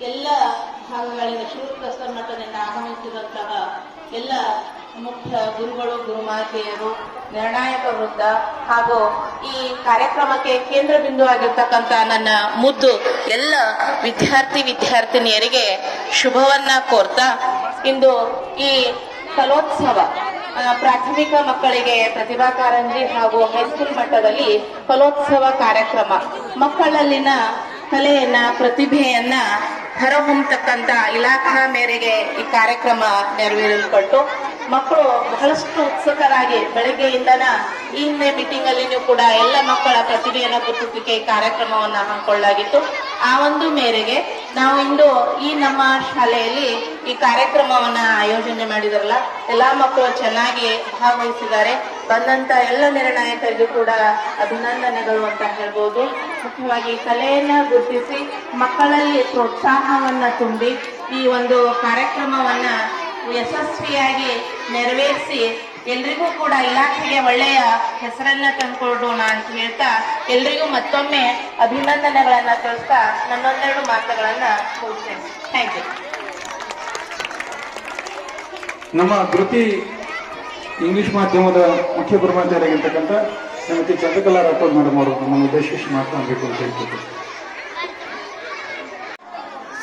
ಎಲ್ಲ ಭಾಗಗಳಿಂದ ಶಿವಪ್ರಸನ್ನ ಮಠದಿಂದ ಆಗಮಿಸಿದಂತಹ ಎಲ್ಲ ಮುಖ್ಯ ಗುರುಗಳು, ಗುರುಮಾತೆಯರು, ನಿರ್ಣಾಯಕ ವೃದ್ಧ ಹಾಗೂ ಈ ಕಾರ್ಯಕ್ರಮಕ್ಕೆ ಕೇಂದ್ರ ಬಿಂದು ಆಗಿರ್ತಕ್ಕಂಥ ನನ್ನ ಮುದ್ದು ಎಲ್ಲ ವಿದ್ಯಾರ್ಥಿನಿಯರಿಗೆ ಶುಭವನ್ನ ಕೋರ್ತಾ, ಇಂದು ಈ ಕಲೋತ್ಸವ ಪ್ರಾಥಮಿಕ ಮಕ್ಕಳಿಗೆ ಪ್ರತಿಭಾ ಕಾರಂಜಿ ಹಾಗೂ ಹೈಸ್ಕೂಲ್ ಮಟ್ಟದಲ್ಲಿ ಕಲೋತ್ಸವ ಕಾರ್ಯಕ್ರಮ ಮಕ್ಕಳಲ್ಲಿನ ಕಲೆಯನ್ನ, ಪ್ರತಿಭೆಯನ್ನ ಹೊರಹೊಮ್ಮತಕ್ಕಂಥ ಇಲಾಖಾ ಮೇರೆಗೆ ಈ ಕಾರ್ಯಕ್ರಮ ನೆರವೇರಿಸಿಕೊಟ್ಟು ಮಕ್ಕಳು ಬಹಳಷ್ಟು ಉತ್ಸುಕರಾಗಿ ಬೆಳಗ್ಗೆಯಿಂದನ ಈ ಮೀಟಿಂಗ್ ಅಲ್ಲಿನೂ ಕೂಡ ಎಲ್ಲ ಮಕ್ಕಳ ಪ್ರತಿಭೆಯನ್ನು ಗುರುತಿಸುವಿಕೆ ಕಾರ್ಯಕ್ರಮವನ್ನು ಹಮ್ಮಿಕೊಳ್ಳಲಾಗಿತ್ತು. ಆ ಒಂದು ಮೇರೆಗೆ ನಾವು ಇಂದು ಈ ನಮ್ಮ ಶಾಲೆಯಲ್ಲಿ ಈ ಕಾರ್ಯಕ್ರಮವನ್ನ ಆಯೋಜನೆ ಮಾಡಿದಾರಲ್ಲ, ಎಲ್ಲಾ ಮಕ್ಕಳು ಚೆನ್ನಾಗಿ ಭಾಗವಹಿಸಿದ್ದಾರೆ. ಬಂದಂತ ಎಲ್ಲ ನಿರ್ಣಾಯಕರಿಗೂ ಕೂಡ ಅಭಿನಂದನೆಗಳು ಅಂತ ಹೇಳ್ಬೋದು. ಮುಖ್ಯವಾಗಿ ಕಲೆಯನ್ನ ಗುರುತಿಸಿ ಮಕ್ಕಳಲ್ಲಿ ಪ್ರೋತ್ಸಾಹವನ್ನ ತುಂಬಿ ಈ ಒಂದು ಕಾರ್ಯಕ್ರಮವನ್ನ ಯಶಸ್ವಿಯಾಗಿ ನೆರವೇರಿಸಿ ಎಲ್ರಿಗೂ ಕೂಡ ಇಲಾಖೆಗೆ ಒಳ್ಳೆಯ ಹೆಸರನ್ನ ತಂದುಕೊಡೋಣ ಅಂತ ಹೇಳ್ತಾ ಎಲ್ರಿಗೂ ಮತ್ತೊಮ್ಮೆ ಅಭಿನಂದನೆಗಳನ್ನ ತಿಳಿಸ್ತಾ ನನ್ನೊಂದೆರಡು ಮಾತುಗಳನ್ನ ಮುಗಿಸ್ತೇನೆ. Thank you. ನಮ್ಮ ಕೃತಿ ಇಂಗ್ಲಿಷ್ ಮಾಧ್ಯಮದ ಮುಖ್ಯ ಗುರುಮಾತೆಯರಾಗಿರ್ತಕ್ಕಂಥ ಶ್ರೀಮತಿ ಚಂದ್ರಕಲಾ ರಾಠೋಡ್ ಮೇಡಮ್ ಅವರು ನಮ್ಮನ್ನು ಉದ್ದೇಶಿಸಿ ಮಾತನಾಡಬೇಕು ಅಂತ ಹೇಳ್ತಿದ್ದೆ.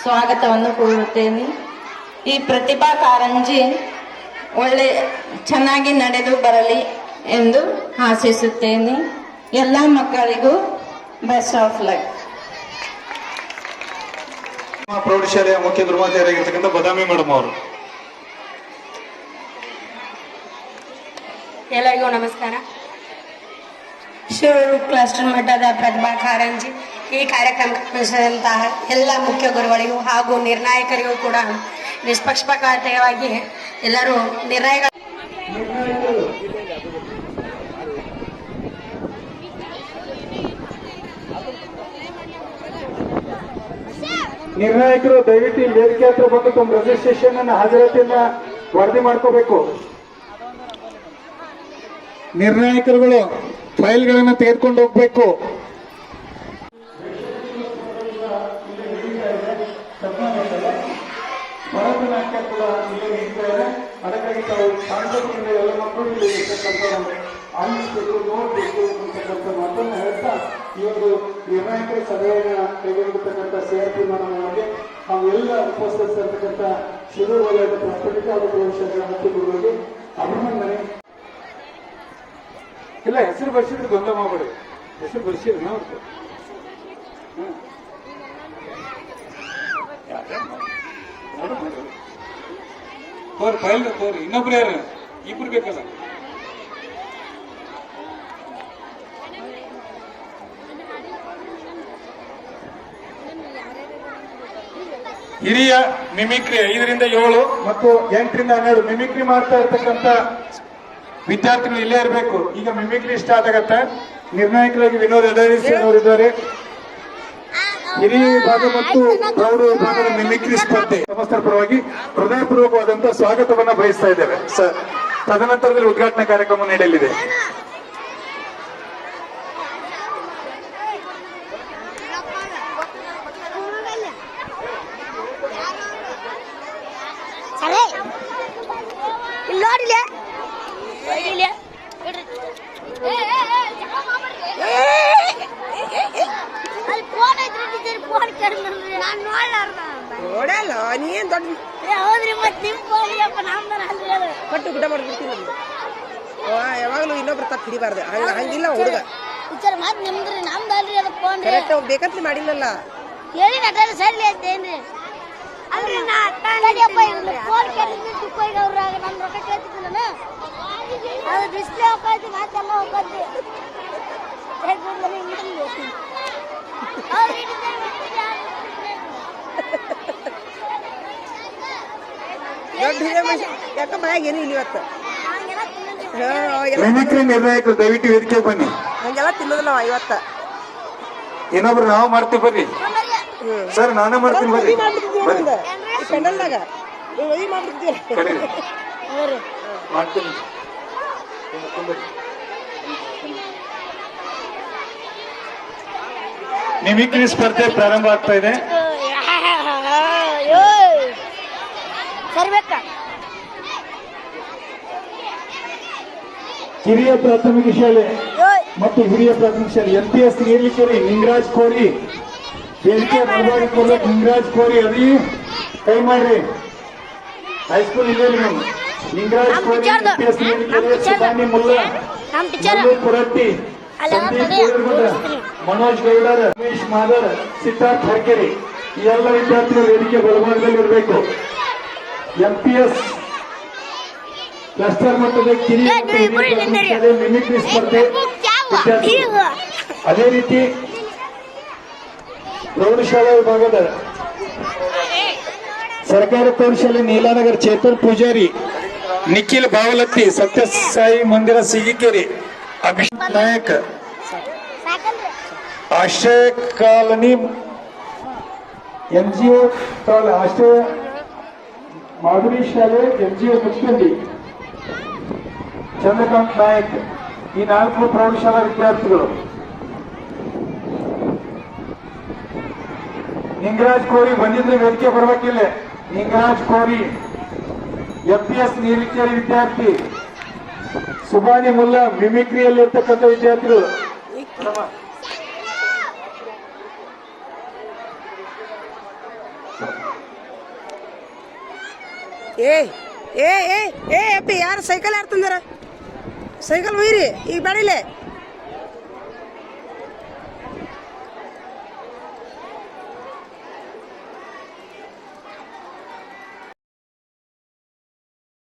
ಸ್ವಾಗತವನ್ನು ಕೋರುತ್ತೇನೆ. ಈ ಪ್ರತಿಭಾ ಕಾರಂಜಿ ಒಳ್ಳೆ ಚೆನ್ನಾಗಿ ನಡೆದು ಬರಲಿ ಎಂದು ಆಶಿಸುತ್ತೇನೆ. ಎಲ್ಲ ಮಕ್ಕಳಿಗೂ ಬೆಸ್ಟ್ ಆಫ್ ಲಕ್. ಪ್ರೌಢಶಾಲೆಯ ಮುಖ್ಯ ಗುರುಮಾತೆಯರಾಗಿರ್ತಕ್ಕಂಥ ಬದಾಮಿ ಮೇಡಮ್ ಅವರು. ಎಲ್ಲರಿಗೂ ನಮಸ್ಕಾರ. ಶಿವರು ಕ್ಲಸ್ಟರ್ ಮಟ್ಟದ ಪ್ರತಿಭಾ ಕಾರಂಜಿ ಈ ಕಾರ್ಯಕ್ರಮದಂತಹ ಎಲ್ಲ ಮುಖ್ಯ ಗುರುಗಳಿಗೂ ಹಾಗೂ ನಿರ್ಣಾಯಕರಿಗೂ ಕೂಡ ನಿಷ್ಪಕ್ಷಪಾತವಾಗಿ ಎಲ್ಲರೂ ನಿರ್ಣಾಯಕರು ದಯವಿಟ್ಟು ವೇದಿಕೆ ಹತ್ರ ಬಂದು ತಮ್ಮ ರಿಜಿಸ್ಟ್ರೇಷನ್ ಅನ್ನ ಹಾಜರಾತಿಯನ್ನ ವರದಿ ಮಾಡ್ಕೋಬೇಕು. ನಿರ್ಣಾಯಕರುಗಳು ಫೈಲ್ಗಳನ್ನ ತೆಗೆದುಕೊಂಡು ಹೋಗ್ಬೇಕು. ಭರತನಾಟ್ಯ ಕೂಡ ಇಲ್ಲಿ ನಿಂತಿದ್ದಾರೆ. ಅದಕ್ಕಾಗಿ ತಾವು ಶಾಂತದಿಂದ ಎಲ್ಲ ಮಕ್ಕಳು ಇಲ್ಲಿ ಇರ್ತಕ್ಕಂಥ ಆಲಿಸಬೇಕು, ನೋಡಬೇಕು ಅಂತಕ್ಕಂಥ ಮಾತನ್ನು ಹೇಳ್ತಾ ಈ ಒಂದು ನಿರ್ಣಾಯಕರ ಸಭೆಯನ್ನ ಕೈಗೊಂಡಿರ್ತಕ್ಕಂಥ CRP ನಮಗೆ ನಾವು ಎಲ್ಲ ಉಪಸ್ಥಿತರಿರ್ತಕ್ಕಂಥ ಶಿಬಿರ ವಲಯದ ಪ್ರಾಥಮಿಕ ಹಾಗೂ ಪ್ರೌಢಶಾಲೆಗಳ ಮುಖ್ಯ ಗುರುಗಳಿಗೆ ಅಭಿನಂದನೆ. ಇಲ್ಲ, ಹೆಸರು ಬರ್ಸಿದ್ರೆ ಗೊಂದಲ ಮಾಡಬೇಡಿ. ಹೆಸರು ಬರ್ಸಿದ್ರೆ ನಾವು ತೋರಿ ಫೈಲ್ ತೋರಿ. ಇನ್ನೊಬ್ರು ಯಾರು? ಇಬ್ರು ಬೇಕಲ್ಲ. ಹಿರಿಯ ಮಿಮಿಕ್ರಿ 5 ರಿಂದ 7 ಮತ್ತು 8 ರಿಂದ 12 ಮಿಮಿಕ್ರಿ ಮಾಡ್ತಾ ಇರ್ತಕ್ಕಂಥ ವಿದ್ಯಾರ್ಥಿಗಳು ಇಲ್ಲೇ ಇರಬೇಕು. ಈಗ ಮಿಮಿಕ್ರಿ ಸ್ಟಾರ್ಟ್ ಆಗತ್ತೆ. ನಿರ್ಣಾಯಕರಾಗಿ ವಿನೋದ್ ಅವರಿದ್ದಾರೆ. ಹಿರಿಯ ವಿಭಾಗ ಮತ್ತು ಪ್ರೌಢ ವಿಭಾಗದ ಮಿಮಿಕ್ರಿ ಸ್ಪರ್ಧೆ ಸಮಸ್ತರ ಪರವಾಗಿ ಹೃದಯಪೂರ್ವಕವಾದಂತಹ ಸ್ವಾಗತವನ್ನ ಬಯಸ್ತಾ ಇದ್ದೇವೆ. ತದನಂತರದಲ್ಲಿ ಉದ್ಘಾಟನಾ ಕಾರ್ಯಕ್ರಮ ನಡೆಯಲಿದೆ. ನೋಡಲ್ಲ ನೀನ್ ದೊಡ್ಡ ಹೌದ್ರಿ. ಮತ್ ನಿಮ್ ಕಟ್ಟು ಗುಡ್ಡ ಮಾಡ್ಬಿಡ್ತೀನಿ. ಯಾವಾಗಲೂ ಇನ್ನೊಬ್ರು ತಪ್ಪು ಹಿಡಿಬಾರ್ದು. ಹಂಗಿಲ್ಲ ಹುಡುಗ ಕರೆಕ್ಟ್ ಬೇಕಂತ ಮಾಡಿಲ್ಲಲ್ಲ. ಹೇಳಿ ನಟ ಸರಿ ಐತೇನ್ರಿ ಅಲ್ರಿ ನಾ ತಡಿಯಪ್ಪ ಇವ್ರು ಫೋನ್ ಕೇಳಿದ್ರೆ ತುಪ್ಪೈಗೆ ಅವ್ರ ನನ್ನ ರೊಕ್ಕ ಕೇಳ್ತಿದ್ದಿಲ್ಲ ಅದು ಡಿಸ್ಪ್ಲೇ ಹೋಗ್ತೈತಿ ಮಾತೆಲ್ಲ ಹೋಗ್ತೈತಿ ಯಾಕ ಮನ್ಯಾಗ ಏನು ಇಲ್ಲ ಇವತ್ತು. ಮಿಮಿಕ್ರಿ ನಿರ್ಣಾಯಕರು ದಯವಿಟ್ಟು ವೇದಿಕೆ ಬನ್ನಿ. ಹಂಗೆಲ್ಲ ತಿನ್ನೋದಿಲ್ಲ ಇವತ್ತ. ಇನ್ನೊಬ್ರು ನಾವು ಮಾಡ್ತೀವಿ ಬರ್ರಿ. ಸರ್ ನಾನೇ ಮಾಡ್ತೀನಿ ಬರ್ರಿ. ಪೆಂಡಲ್ನಾಗ ಮಾಡ್ಬಿಡ್ತೀವಿ ಮಾಡ್ತೀನಿ. ಮಿಮಿಕ್ರಿ ಸ್ಪರ್ಧೆ ಪ್ರಾರಂಭ ಆಗ್ತಾ ಇದೆ. ಸರ್ಬೇಕಾ ಕಿರಿಯ ಪ್ರಾಥಮಿಕ ಶಾಲೆ ಮತ್ತು ಹಿರಿಯ ಪ್ರಾಥಮಿಕ ಶಾಲೆ MPS ನೀರ್ಲಿಕೆರೆ ನಿಂಗರಾಜ್ ಕೋರಿ ವೇದಿಕೆ ಬಲವಾಗಿ ಕೊಡ್ಬೇಕು. ನಿಂಗರಾಜ್ ಕೋರಿ ಅದಿ ಕೈ ಮಾಡ್ರಿ. ಹೈಸ್ಕೂಲ್ ಇಲ್ಲೇ ನೀವು ನಿಂಗರಾಜ್ ಕೋರಿ MPS ನೀರ್ಲಿಕೆರೆ ಸುಧಾನಿ ಮುಲ್ಲಾ ನಮ್ಮ ಟೀಚರ್ ಮಲ್ಲು ಪುರಟ್ಟಿ ಸಂದೀಪ್ ಕೋಡಿಗುಡ್ಡ ಮನೋಜ್ ಗೌಡರ್ ರಮೇಶ್ ಮಾದರ್ ಸಿದ್ಧಾರ್ಥ್ ಹರ್ಕೆರೆ ಈ ಎಲ್ಲ ವಿದ್ಯಾರ್ಥಿಗಳು ವೇದಿಕೆ ಬಲಭಾಗದಲ್ಲಿ ಇರಬೇಕು. MPS ಕ್ಲಸ್ಟರ್ ಮಟ್ಟದ ಕಿರಿಯ ಮತ್ತು ಹಿರಿಯ ಪ್ರಾಥಮಿಕ ಶಾಲೆ ಮಿಮಿಕ್ರಿ ಸ್ಪರ್ಧೆ ವಿದ್ಯಾರ್ಥಿಗಳು. ಅದೇ ರೀತಿ ಪ್ರೌಢಶಾಲಾ ವಿಭಾಗದ ಸರ್ಕಾರಿ ಪ್ರೌಢಶಾಲೆ ನೀಲಾನಗರ್ ಚೇತನ್ ಪೂಜಾರಿ, ನಿಖಿಲ್ ಬಾವಲತ್ತಿ, ಸತ್ಯಸಾಯಿ ಮಂದಿರ ಸಿಗಿಕೆರೆ, ಅಭಿಷೇಕ್ ನಾಯಕ್, ಆಶ್ರಯ ಕಾಲನಿ NGO ಆಶ್ರಯ ಮಾಧುರಿ ಶಾಲೆ NGO ಮುಚ್ಕಂಡಿ, ಚಂದ್ರಕಾಂತ್ ನಾಯಕ್ ಈ 4 ಪ್ರೌಢಶಾಲಾ ವಿದ್ಯಾರ್ಥಿಗಳು. ನಿಂಗರಾಜ್ ಕೋರಿ ಬಂದಿದ್ರೆ ವೇದಿಕೆ ಬರಬೇಕಿಲ್ಲ. ನಿಂಗರಾಜ್ ಕೋರಿ MPS ನೀರ್ಲಿಕೆರೆ ವಿದ್ಯಾರ್ಥಿ, ಸುಬಾನಿ ಮುಲ್ಲಾ ಮಿಮಿಕ್ರಿಯಲ್ಲಿ ಇರ್ತಕ್ಕಂಥ ವಿದ್ಯಾರ್ಥಿಗಳು. ಏ ಏ ಏ ಏ ಅಪ್ಪಿ ಯಾರು ಸೈಕಲ್ ಯಾರು ತಂದಾರ? ಸೈಕಲ್ ಒಯ್ರಿ ಈಗ ಬೇಡಿಲೆ.